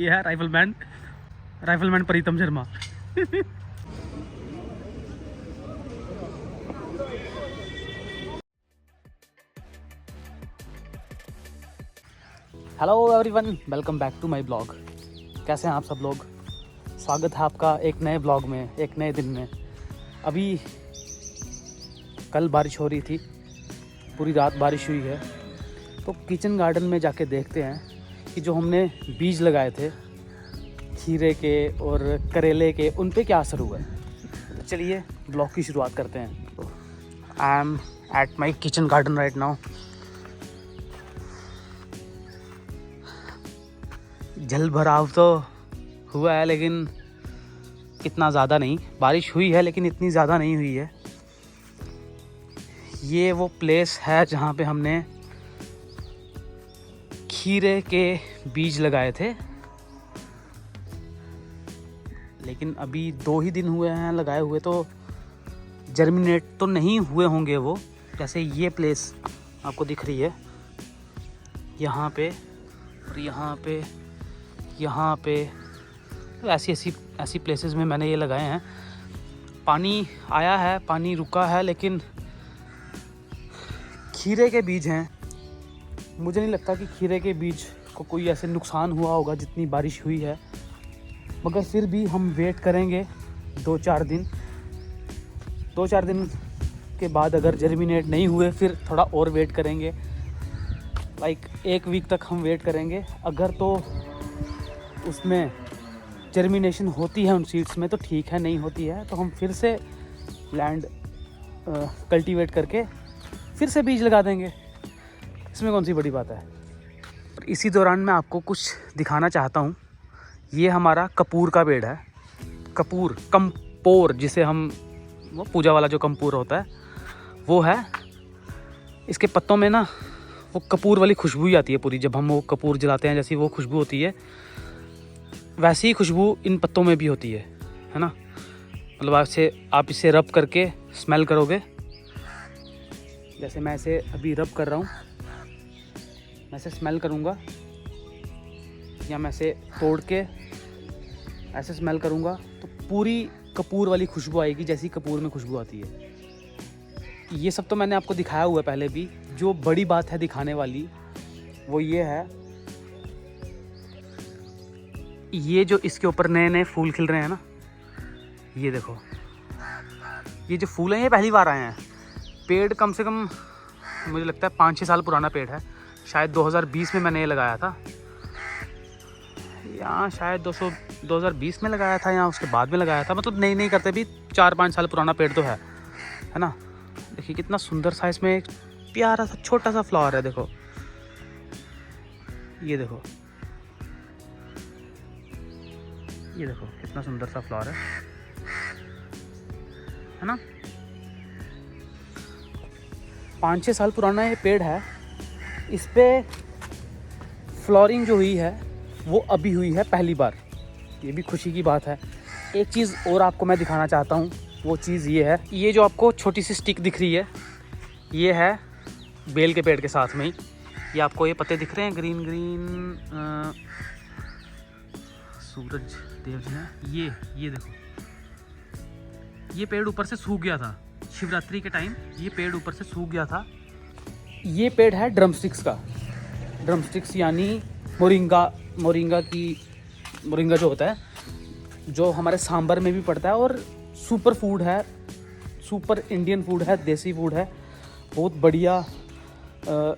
ये है rifleman Pritam Sharma. Hello everyone, welcome back to my blog. कैसे हैं आप सब लोग? स्वागत है आपका एक नए ब्लॉग में, एक नए दिन में। अभी कल बारिश हो रही थी, पूरी रात बारिश हुई है। तो किचन गार्डन में जाके देखते हैं कि जो हमने बीज लगाए थे खीरे के और करेले के, उन पे क्या असर हुआ है। तो चलिए ब्लॉग की शुरुआत करते हैं। I am at my kitchen garden right now. जल भराव तो हुआ है लेकिन इतना ज़्यादा नहीं। बारिश हुई है लेकिन इतनी ज़्यादा नहीं हुई है। ये वो प्लेस है जहाँ पे हमने खीरे के बीज लगाए थे, लेकिन अभी 2 ही दिन हुए हैं लगाए हुए, तो जर्मिनेट तो नहीं हुए होंगे वो। जैसे ये प्लेस आपको दिख रही है, यहाँ पे और यहाँ पे तो ऐसी प्लेसेस में मैंने ये लगाए हैं। पानी आया है, पानी रुका है, लेकिन खीरे के बीज हैं। मुझे नहीं लगता कि खीरे के बीज को कोई ऐसे नुकसान हुआ होगा जितनी बारिश हुई है, मगर फिर भी हम वेट करेंगे 2-4 दिन। 2-4 दिन के बाद अगर जर्मिनेट नहीं हुए फिर थोड़ा और वेट करेंगे, लाइक 1 वीक तक हम वेट करेंगे। अगर तो उसमें जर्मिनेशन होती है उन सीड्स में तो ठीक है, नहीं होती है तो हम फिर से लैंड कल्टीवेट करके फिर से बीज लगा देंगे। इसमें कौन सी बड़ी बात है। और इसी दौरान मैं आपको कुछ दिखाना चाहता हूँ। ये हमारा कपूर का पेड़ है। कपूर, कंपोर, जिसे हम वो पूजा वाला जो कंपूर होता है वो है। इसके पत्तों में ना वो कपूर वाली खुशबू ही आती है पूरी। जब हम वो कपूर जलाते हैं जैसी वो खुशबू होती है, वैसी ही खुशबू इन पत्तों में भी होती है ना। मतलब आप इसे रब करके स्मेल करोगे। जैसे मैं इसे अभी रब कर रहा हूँ, मैं इसे स्मेल करूँगा या मैं इसे तोड़ के ऐसे स्मेल करूँगा तो पूरी कपूर वाली खुशबू आएगी, जैसी कपूर में खुशबू आती है। ये सब तो मैंने आपको दिखाया हुआ है पहले भी। जो बड़ी बात है दिखाने वाली वो ये है, ये जो इसके ऊपर नए नए फूल खिल रहे हैं ना, ये देखो, ये जो फूल हैं ये पहली बार आए हैं। पेड़ कम से कम मुझे लगता है 5-6 साल पुराना पेड़ है। शायद 2020 में मैंने ये लगाया था, या शायद 2020 में लगाया था या उसके बाद में लगाया था। मतलब नहीं करते भी 4-5 साल पुराना पेड़ तो है ना। देखिए कितना सुंदर सा इसमें एक प्यारा सा छोटा सा फ्लावर है। देखो ये देखो कितना सुंदर सा फ्लावर है ना। 5-6 साल पुराना ये पेड़ है। इस पे फ्लोरिंग जो हुई है वो अभी हुई है पहली बार। ये भी खुशी की बात है। एक चीज़ और आपको मैं दिखाना चाहता हूँ, वो चीज़ ये है। ये जो आपको छोटी सी स्टिक दिख रही है, ये है बेल के पेड़ के साथ में ही। ये आपको ये पत्ते दिख रहे हैं ग्रीन सूरज देव जी हैं। ये देखो, ये पेड़ ऊपर से सूख गया था शिवरात्रि के टाइम। ये पेड़ ऊपर से सूख गया था। ये पेड़ है ड्रमस्टिक्स का। ड्रमस्टिक्स यानी मोरिंगा जो होता है, जो हमारे सांभर में भी पड़ता है और सुपर फूड है, सुपर इंडियन फूड है, देसी फूड है। बहुत बढ़िया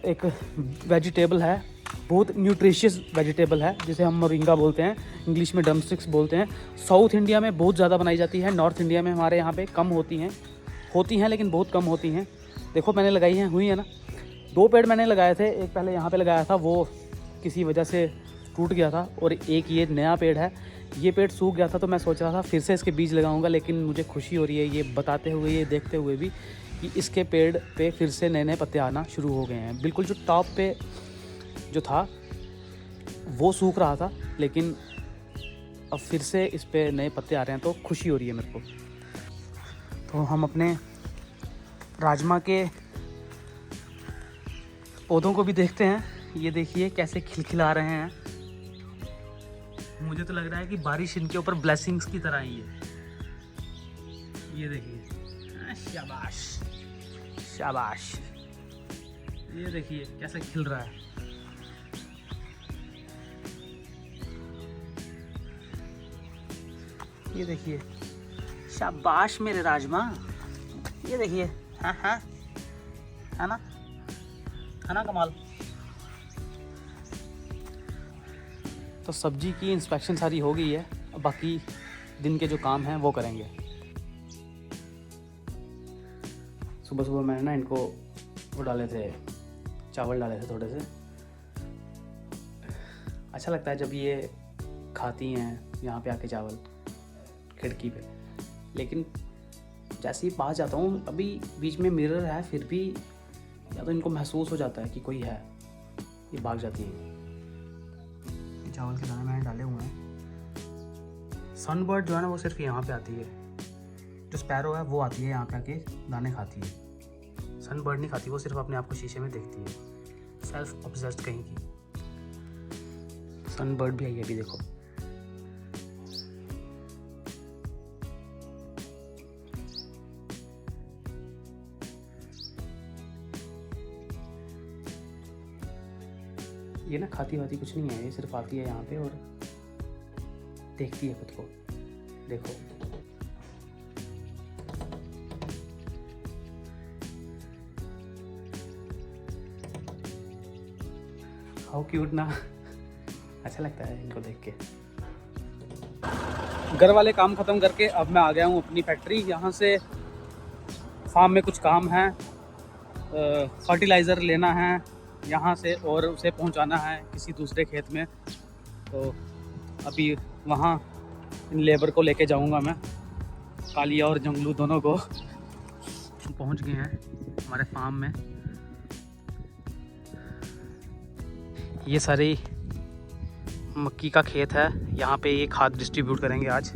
एक वेजिटेबल है, बहुत न्यूट्रिशियस वेजिटेबल है, जिसे हम मोरिंगा बोलते हैं, इंग्लिश में ड्रमस्टिक्स बोलते हैं। साउथ इंडिया में बहुत ज़्यादा बनाई जाती है, नॉर्थ इंडिया में हमारे यहाँ पे कम होती हैं लेकिन बहुत कम होती हैं। देखो मैंने लगाई हैं, हुई है ना। 2 पेड़ मैंने लगाए थे, एक पहले यहाँ पे लगाया था, वो किसी वजह से टूट गया था, और एक ये नया पेड़ है। ये पेड़ सूख गया था तो मैं सोच रहा था फिर से इसके बीज लगाऊंगा, लेकिन मुझे खुशी हो रही है ये बताते हुए, ये देखते हुए भी कि इसके पेड़ पे फिर से नए पत्ते आना शुरू हो गए हैं। बिल्कुल जो टॉप पे जो था वो सूख रहा था, लेकिन अब फिर से इस पे नए पत्ते आ रहे हैं तो खुशी हो रही है मेरे को। तो हम अपने राजमा के पौधों को भी देखते हैं। ये देखिए कैसे खिलखिला रहे हैं, मुझे तो लग रहा है कि बारिश इनके ऊपर ब्लेसिंग्स की तरह ही है। ये देखिए, शाबाश शाबाश। ये देखिए कैसे खिल रहा है। ये देखिए, शाबाश मेरे राजमा। ये देखिए, हाँ हाँ, है ना कमाल। तो सब्जी की इंस्पेक्शन सारी हो गई है, अब बाकी दिन के जो काम हैं वो करेंगे। सुबह सुबह मैंने ना इनको वो डाले थे, चावल डाले थे थोड़े से। अच्छा लगता है जब ये खाती हैं यहाँ पे आके चावल खिड़की पे। लेकिन जैसे ही पास जाता हूँ, अभी बीच में मिरर है, फिर भी या तो इनको महसूस हो जाता है कि कोई है, ये भाग जाती हैं। चावल के दाने मैंने डाले हुए हैं। सनबर्ड जो है ना वो सिर्फ यहाँ पे आती है, जो स्पैरो है वो आती है यहाँ पे आके दाने खाती है। सनबर्ड नहीं खाती, वो सिर्फ अपने आप को शीशे में देखती है, सेल्फ ऑब्सेस्ड कहीं की। सनबर्ड भी आई है अभी, देखो। ये ना खाती वाती कुछ नहीं है, ये सिर्फ आती है यहाँ पे और देखती है खुद को। देखो हाउ क्यूट ना। अच्छा लगता है इनको देख के। घर वाले काम ख़त्म करके अब मैं आ गया हूँ अपनी फैक्ट्री। यहाँ से फार्म में कुछ काम है, फर्टिलाइज़र लेना है यहाँ से और उसे पहुँचाना है किसी दूसरे खेत में। तो अभी वहाँ इन लेबर को लेके जाऊँगा मैं, कालिया और जंगलू दोनों को। पहुँच गए हैं हमारे फार्म में। ये सारी मक्की का खेत है, यहाँ पे ये खाद डिस्ट्रीब्यूट करेंगे आज।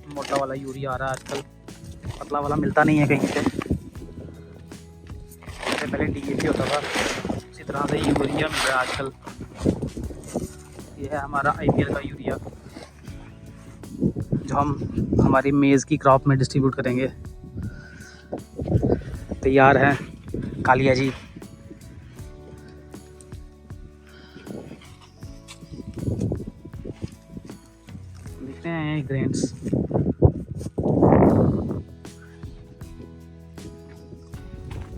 मोटा वाला यूरिया आ रहा है आजकल, पतला वाला मिलता नहीं है कहीं पे। पहले डीएपी होता था, इसी तरह से यूरिया मिल रहा है आजकल। ये है हमारा आईपीएल का यूरिया, जो हम हमारी मेज़ की क्रॉप में डिस्ट्रीब्यूट करेंगे। तैयार हैं कालिया जी। दिख रहे हैं ग्रेन्स।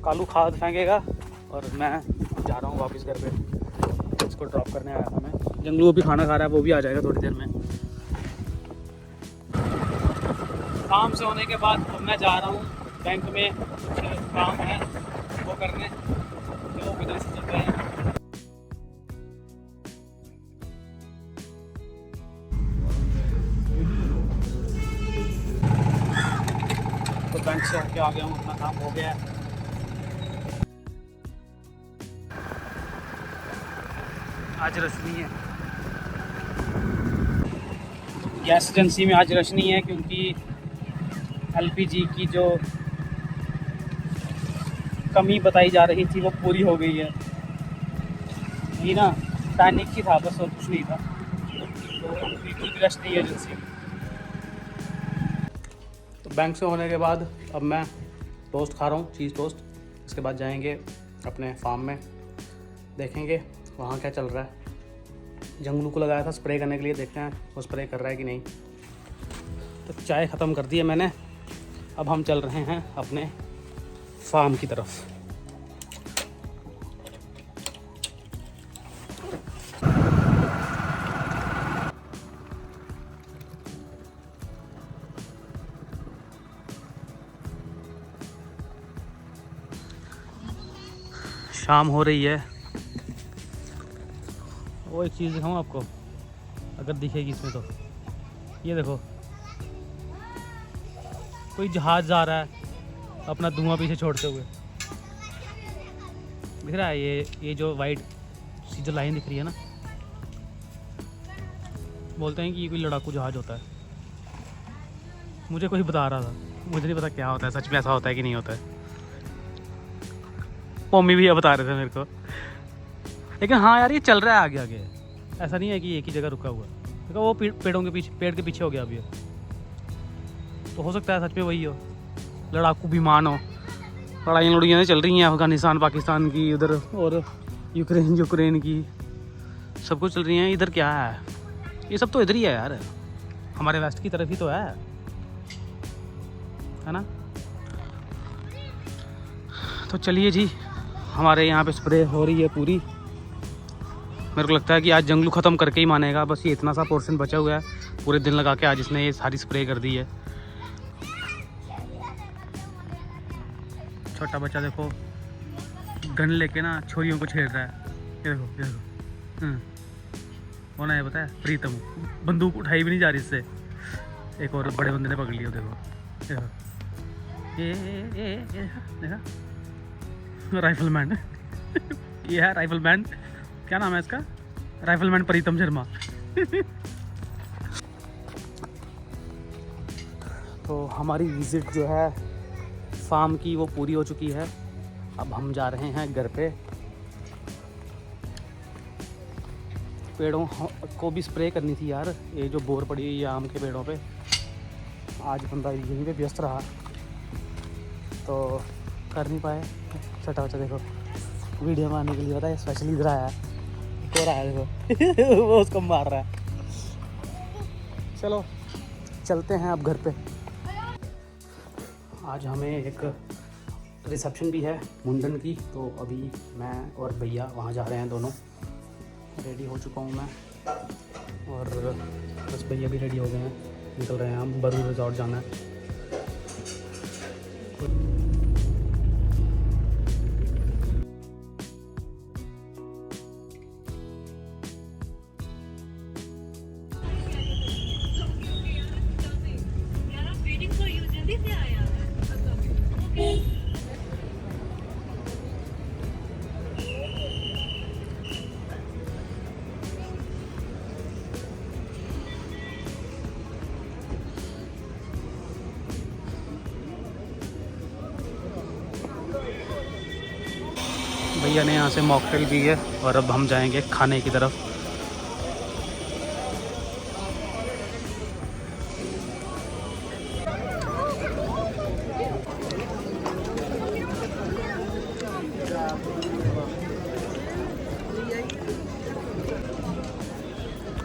कालू खाद फेंकेगा और मैं जा रहा हूँ वापस घर पे। इसको ड्रॉप करने आया था मैं। जंगलू भी खाना खा रहा है, वो भी आ जाएगा थोड़ी देर में। काम से होने के बाद अब मैं जा रहा हूँ बैंक में, कुछ काम है वो करने, तो बिजनेस चल रहे हैं। तो बैंक से होके आ गया हूँ, अपना काम हो गया है। आज रश नहीं है गैस एजेंसी में, आज रश नहीं है क्योंकि एलपीजी की जो कमी बताई जा रही थी वो पूरी हो गई है। ये ना पैनिक ही था बस, और कुछ नहीं था। तो बिल्कुल भी रश नहीं है एजेंसी। तो बैंक से होने के बाद अब मैं टोस्ट खा रहा हूँ, चीज़ टोस्ट। इसके बाद जाएंगे अपने फार्म में, देखेंगे वहाँ क्या चल रहा है। जंगलू को लगाया था स्प्रे करने के लिए, देखते हैं वो स्प्रे कर रहा है कि नहीं। तो चाय ख़त्म कर दी है मैंने, अब हम चल रहे हैं अपने फार्म की तरफ। शाम हो रही है। वो एक चीज़ दिखाऊँ आपको, अगर दिखेगी इसमें तो। ये देखो, कोई जहाज़ जा रहा है अपना धुआं पीछे छोड़ते हुए। दिख रहा है ये जो वाइट सी जो लाइन दिख रही है ना, बोलते हैं कि ये कोई लड़ाकू जहाज़ होता है। मुझे कोई बता रहा था, मुझे नहीं पता क्या होता है, सच में ऐसा होता है कि नहीं होता है। मम्मी भी बता रहे थे मेरे को। लेकिन हाँ यार, ये चल रहा है आगे आगे, ऐसा नहीं है कि एक ही जगह रुका हुआ है। देखो वो पेड़ों के पीछे, पेड़ के पीछे हो गया अभी, तो हो सकता है सच में वही हो, लड़ाकू विमान हो। लड़ाइयाँ चल रही हैं अफगानिस्तान पाकिस्तान की, उधर और यूक्रेन की, सब कुछ चल रही हैं। इधर क्या है, ये सब तो इधर ही है यार, हमारे वेस्ट की तरफ ही तो है ना। तो चलिए जी, हमारे यहाँ पे स्प्रे हो रही है पूरी। मेरे को लगता है कि आज जंगलू ख़त्म करके ही मानेगा, बस ये इतना सा पोर्शन बचा हुआ है। पूरे दिन लगा के आज इसने ये सारी स्प्रे कर दी है। छोटा बच्चा देखो गन लेके ना छोरियों को छेड़ रहा है। ये देखो, ये देखो, कौन है पता है? प्रीतम। बंदूक उठाई भी नहीं जा रही इससे। एक और बड़े बंदे ने पकड़ लिया, देखो देखो, ये देखा, राइफलमैन। ये है राइफलमैन, क्या नाम है इसका? राइफलमैन प्रीतम शर्मा। तो हमारी विज़िट जो है फार्म की वो पूरी हो चुकी है। अब हम जा रहे हैं घर पे। पेड़ों को भी स्प्रे करनी थी यार, ये जो बोर पड़ी है आम के पेड़ों पे। आज बंदा यहीं पे व्यस्त रहा तो कर नहीं पाए। छोटा बच्चा देखो वीडियो में आने के लिए पता है स्पेशली इधर आया है, तो रहा है देखो। वो उसको मार रहा है। चलो चलते हैं अब घर पे। आज हमें एक रिसेप्शन भी है मुंडन की, तो अभी मैं और भैया वहाँ जा रहे हैं। दोनों रेडी हो चुका हूँ मैं, और बस भैया भी रेडी हो गए हैं, निकल रहे हैं हम। बरू रिजॉर्ट जाना है। भैया ने यहाँ से मॉकटेल पी है, और अब हम जाएंगे खाने की तरफ।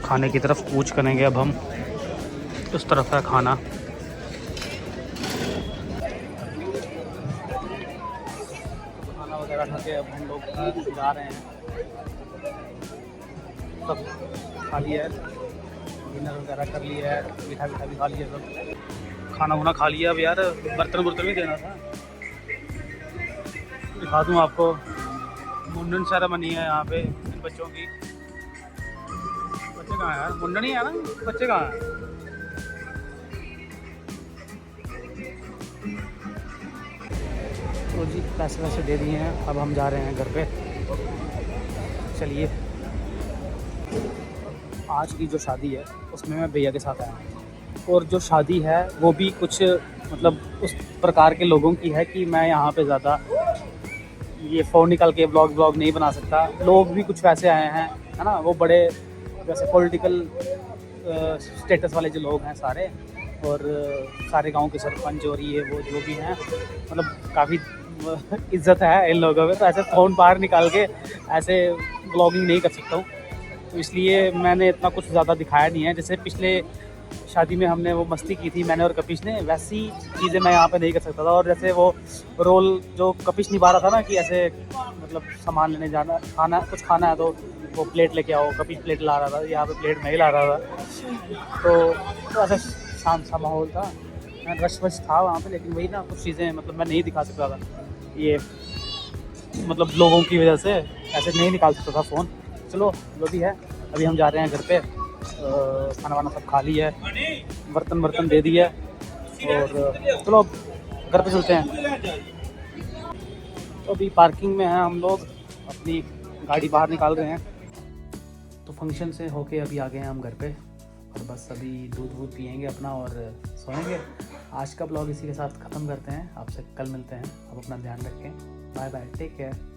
खाने की तरफ कूच करेंगे अब हम। उस तरफ है खाना। खाना वगैरह खा के अब हम लोग जा रहे हैं। सब खा लिया है, डिनर वगैरह कर लिया है, मीठा मीठा भी खा लिया, सब खाना वाना खा लिया। अब यार बर्तन भी देना था, दिखा दूँ आपको। मुंडन सेरेमनी है यहाँ पे इन बच्चों की। बच्चे कहाँ हैं यार? मुंडन ही है ना, बच्चे कहाँ हैं? तो जी पैसे वैसे दे दिए हैं, अब हम जा रहे हैं घर पे। चलिए, आज की जो शादी है उसमें मैं भैया के साथ आया हूँ, और जो शादी है वो भी कुछ मतलब उस प्रकार के लोगों की है कि मैं यहाँ पे ज़्यादा ये फ़ोन निकाल के ब्लॉग नहीं बना सकता। लोग भी कुछ वैसे आए हैं, है ना, वो बड़े जैसे पॉलिटिकल स्टेटस वाले जो लोग हैं सारे, और सारे गांव के सरपंच और ये वो जो भी हैं, मतलब काफ़ी इज्जत है इन लोगों में। तो ऐसे फ़ोन बाहर निकाल के ऐसे ब्लॉगिंग नहीं कर सकता हूँ, तो इसलिए मैंने इतना कुछ ज़्यादा दिखाया नहीं है। जैसे पिछले शादी में हमने वो मस्ती की थी मैंने और कपिश ने, वैसी चीज़ें मैं यहाँ पे नहीं कर सकता था। और जैसे वो रोल जो कपिश निभा रहा था ना कि ऐसे मतलब सामान लेने जाना, कुछ खाना है तो वो प्लेट लेके आओ, कपिश प्लेट ला रहा था, यहाँ पे प्लेट मैं ही ला रहा था। तो ऐसा शांत सा माहौल था, रश वश था वहाँ पे। लेकिन वही ना, कुछ चीज़ें मतलब मैं नहीं दिखा सकता था, ये मतलब लोगों की वजह से ऐसे नहीं निकाल सकता था फ़ोन। चलो जो भी है, अभी हम जा रहे हैं घर पे। खाना वाना सब खा लिया है, बर्तन दे दिया, और चलो अब घर पे चलते हैं। तो अभी पार्किंग में हैं हम लोग, अपनी गाड़ी बाहर निकाल रहे हैं। तो फंक्शन से होके अभी आ गए हैं हम घर पे, और बस अभी दूध पियेंगे अपना और सोएंगे। आज का ब्लॉग इसी के साथ ख़त्म करते हैं। आपसे कल मिलते हैं। आप अपना ध्यान रखें। Bye bye, take care.